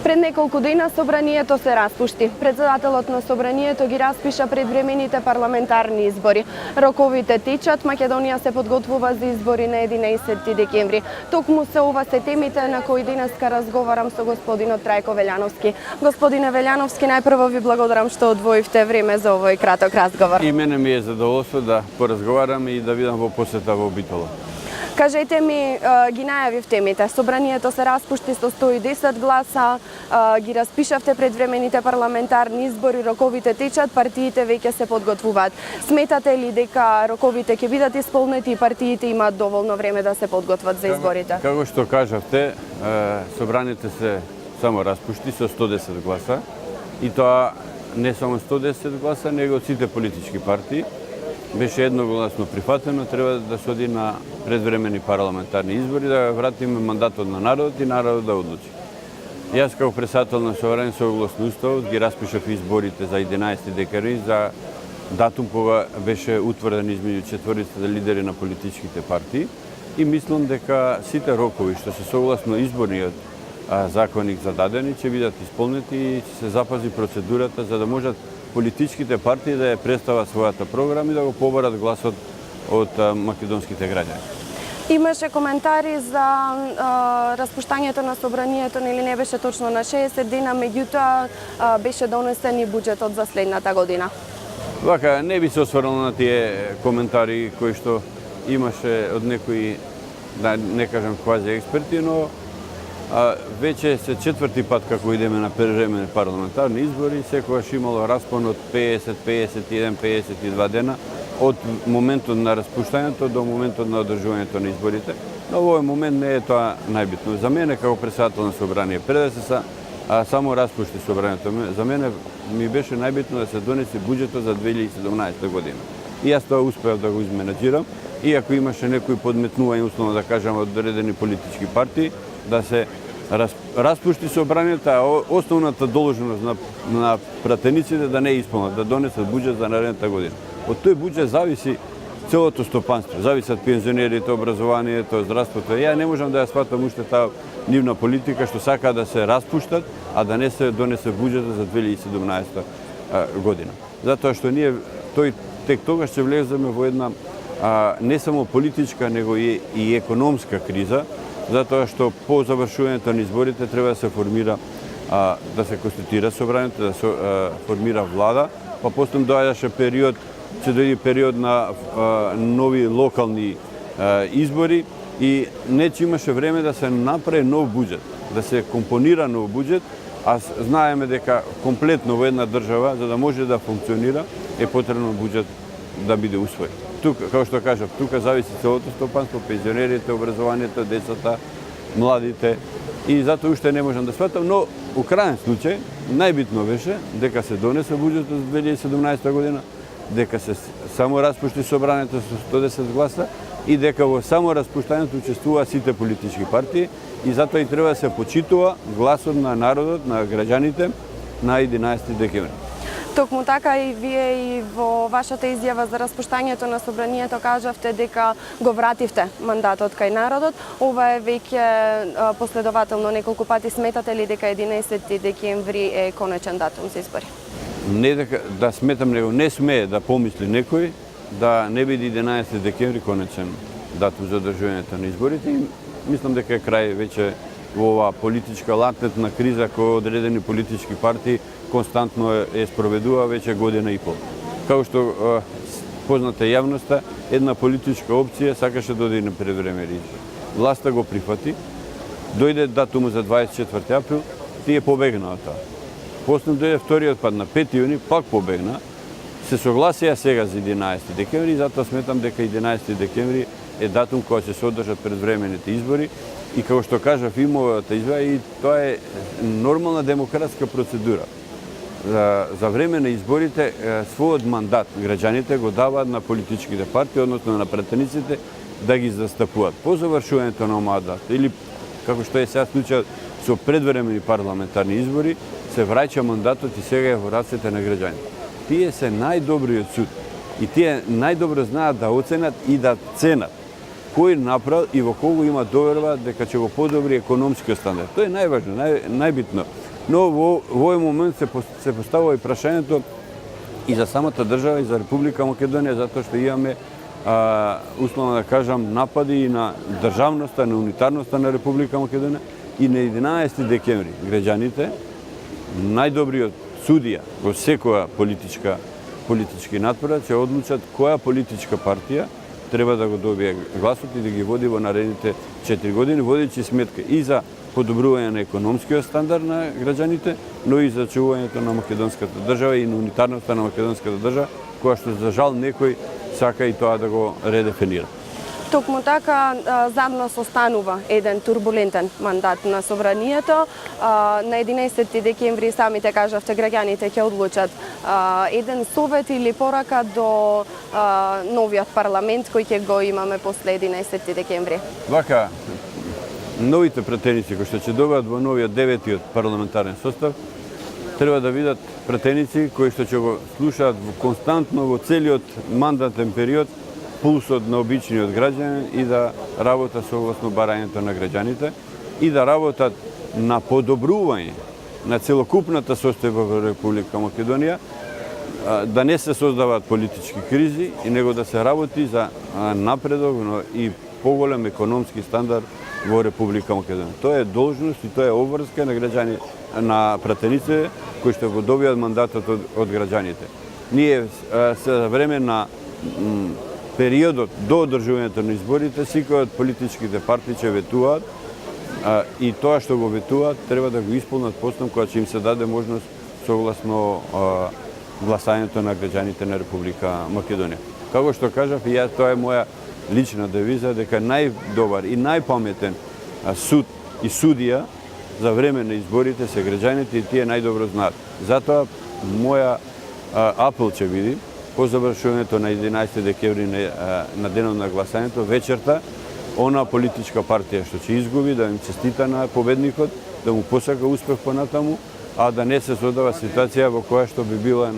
Пред неколку дена собранието се распушти. Председателот на собранието ги распиша предвремените парламентарни избори. Роковите течат, Македонија се подготвува за избори на 11 декември. Токму се ова се темите на кои денеска разговарам со господинот Трајко Велјановски. Господине Велјановски, најпрво ви благодарам што одвоивте време за овој краток разговор. И мене ми е задоволство да поразговарам и да видам во посета во Битола. Кажете ми, ги најавив темите. Собранието се распушти со 110 гласа, ги распишавте предвремените парламентарни избори, роковите течат, партиите веќе се подготвуваат. Сметате ли дека роковите ќе бидат исполнети и партиите имаат доволно време да се подготват за изборите? Како што кажавте, собранието се само распушти со 110 гласа и тоа не само 110 гласа, него од сите политички партии. Беше едногласно прифатено, треба да се оди на предвремени парламентарни избори, да вратиме мандатот на народот и народот да одлучи. Јас како председател на собранието согласно уставот ги распишав изборите за 11 декември, за датум кога беше утврден измеѓу четворицата лидери на политичките партии и мислам дека сите рокови што се согласно изборниот законник зададени ќе бидат исполнети и ќе се запази процедурата за да можат политичките партии да ја представат својата програма и да го побарат гласот од македонските граѓани. Имаше коментари за распуштањето на собранието, нели не беше точно на 60 дена, меѓутоа беше донесен и буџетот за следната година. Вака, не би се осврнал на тие коментари кои што имаше од некои, да не кажам квази експерти, но веќе се четврти пат како идеме на превремене парламентарни избори, секогаш имало распон од 50, 51, 52 дена од моментот на распуштањето до моментот на одржувањето на изборите. Но во овој момент не е тоа најбитно. За мене како председател на собрание, пред да се само распушти собранието, за мене ми беше најбитно да се донесе буџетот за 2017 година. И јас тоа успеав да го изменаџирам, иако имаше некои подметнувања, условно да кажам, од одредени политички партии, да се распушти собранието, а основната должност на пратениците да не исполнат, да донесат буџет за наредната година. Од тој буџет зависи целото стопанство, зависат пензионерите, образованието, здравството. Ја не можам да ја сватам уште таа нивна политика што сака да се распуштат, а да не се донесе буџетот за 2017 година. Затоа што ние тек тогаш ќе влеземе во една не само политичка, него и економска криза, затоа што по завршувањето на изборите треба да се формира, да се конституира собранието, да се формира влада, па после доаѓаше период, ќе дојде период на нови локални избори и не че имаше време да се направи нов буџет, да се компонира нов буџет, а знаеме дека комплетно во една држава, за да може да функционира, е потребно буџет да биде усвоен. Тука, како што кажав, тука зависи целото стопанство, пензионерите, образованието, децата, младите и затоа уште не можам да сватам, но у крајен случај најбитно беше дека се донесе буџетот за 2017 година, дека се само распушти собранието со 110 гласа и дека во само распуштањето учествуваат сите политички партии и затоа и треба да се почитува гласот на народот, на граѓаните на 11 декември. Токму така и вие и во вашата изјава за распуштањето на собранието кажавте дека го вративте мандатот кај народот. Ова е веќе последователно неколку пати. Сметате ли дека 11 декември е конечен датум за избори? Не дека да сметам, него не смее да помисли некој да не биде 11 декември конечен датум за одржувањето на изборите и мислам дека е крај веќе во оваа политичка латентна криза која одредени политички партии константно е спроведува веќе година и пол. Како што позната јавноста, една политичка опција сакаше да оди на превремените избори. Власта го прифати, дојде датумот за 24 април, тие побегна од тоа. После дојде вториот пат на 5 јуни, пак побегна, се согласија сега за 11 декември и затоа сметам дека 11 декември е датум кога ќе се одржат предвремените избори и како што кажав имовата избора и тоа е нормална демократска процедура. За време на изборите својот мандат граѓаните го даваат на политичките партии, односно на пратениците да ги застапуваат. По завршувањето на мандат или како што е сега случајот со предвремени парламентарни избори, се враќа мандатот и сега е во рацете на граѓаните. Тие се најдобриот суд и тие најдобро знаат да оценат и да ценат кој направил и во кого има доверба дека ќе го подобри економскиот стандард. Тоа е најважно, најбитно. Но во овој момент се поставува и прашањето и за самата држава и за Република Македонија, затоа што имаме условно да кажам напади и на државноста, на унитарноста на Република Македонија и на 11 декември граѓаните, најдобриот судија во секоја политички надпред ќе одлучат која политичка партија треба да го добие гласот и да ги води во наредните 4 години, водејќи сметка и за подобрување на економскиот стандард на граѓаните, но и за чувањето на македонската држава и на унитарноста на македонската држава, која што за жал некој сака и тоа да го редефинира. Токму така, зад нас останува еден турбулентен мандат на собранието. На 11 декември самите кажавте граѓаните ќе одлучат еден совет или порака до новиот парламент кој ќе го имаме после 11 декември. Вака, новите пратеници кои што ќе добиат во новиот 9-тиот парламентарен состав треба да видат пратеници кои што ќе го слушаат константно во целиот мандатен период пулсот на обичниот граѓанин и да работат согласно барањето на граѓаните и да работат на подобрување на целокупната состојба во Република Македонија, да не се создаваат политички кризи и него да се работи за напредок и поголем економски стандард во Република Македонија. Тоа е должност и тоа е обврска на граѓани, на пратениците кои што го добијат мандатот од граѓаните. Ние се за време на периодот до одржувањето на изборите, секој од политичките партии ќе ветуваат и тоа што го ветуваат треба да го исполнат постом кога ќе им се даде можност согласно гласањето на граѓаните на Република Македонија. Како што кажав, и тоа е моја лична девиза, дека најдобар и најпаметен суд и судија за време на изборите се граѓаните и тие најдобро знаат. Затоа моја апел ќе биде по завршувањето на 11 декември на денот на гласањето вечерта, она политичка партија што ќе изгуби да им честита на победникот, да му посака успех понатаму, а да не се создава ситуација во која што би била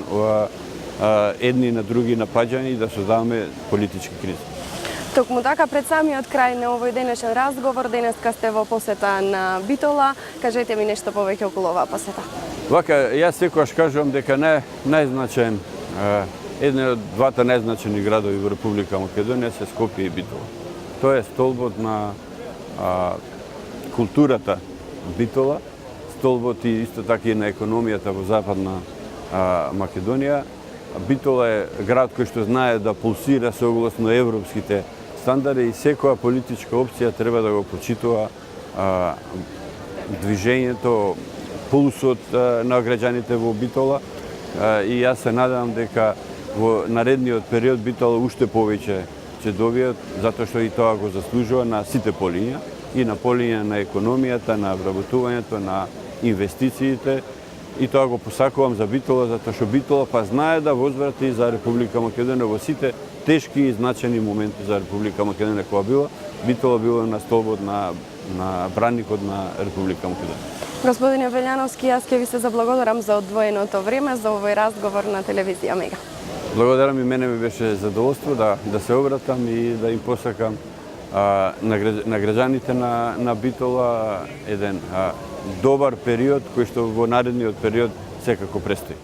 едни на други напаѓани и да создаваме политички кризи. Токму така, пред самиот крај на овој денешен разговор, денеска сте во посета на Битола, кажете ми нешто повеќе околу оваа посета. Вака, јас секогаш кажувам дека најзначаен еден од двата најзначени градови во Република Македонија се Скопје и Битола. Тоа е столбот на културата Битола, столбот и исто така и на економијата во Западна Македонија. Битола е град кој што знае да пулсира согласно европските стандарди и секоја политичка опција треба да го почитува движењето, пулсот на граѓаните во Битола и јас се надевам дека во наредниот период Битола уште повеќе ќе добијат, затоа што и тоа го заслужува на сите полиња, и на полиња на економијата, на вработувањето, на инвестициите. И тоа го посакувам за Битола, затоа што Битола па знае да возврати за Република Македонија во сите тешки и значени моменти за Република Македонија која била. Битола била на столбот на браникот на Република Македонија. Господине Велјановски, јас ќе ви се заблагодарам за одвоеното време за овој разговор на телевизија Мега. Благодарам, и мене ми беше задоволство да се обратам и да им посакам на граѓаните на Битола еден добар период кој што во наредниот период секако престои.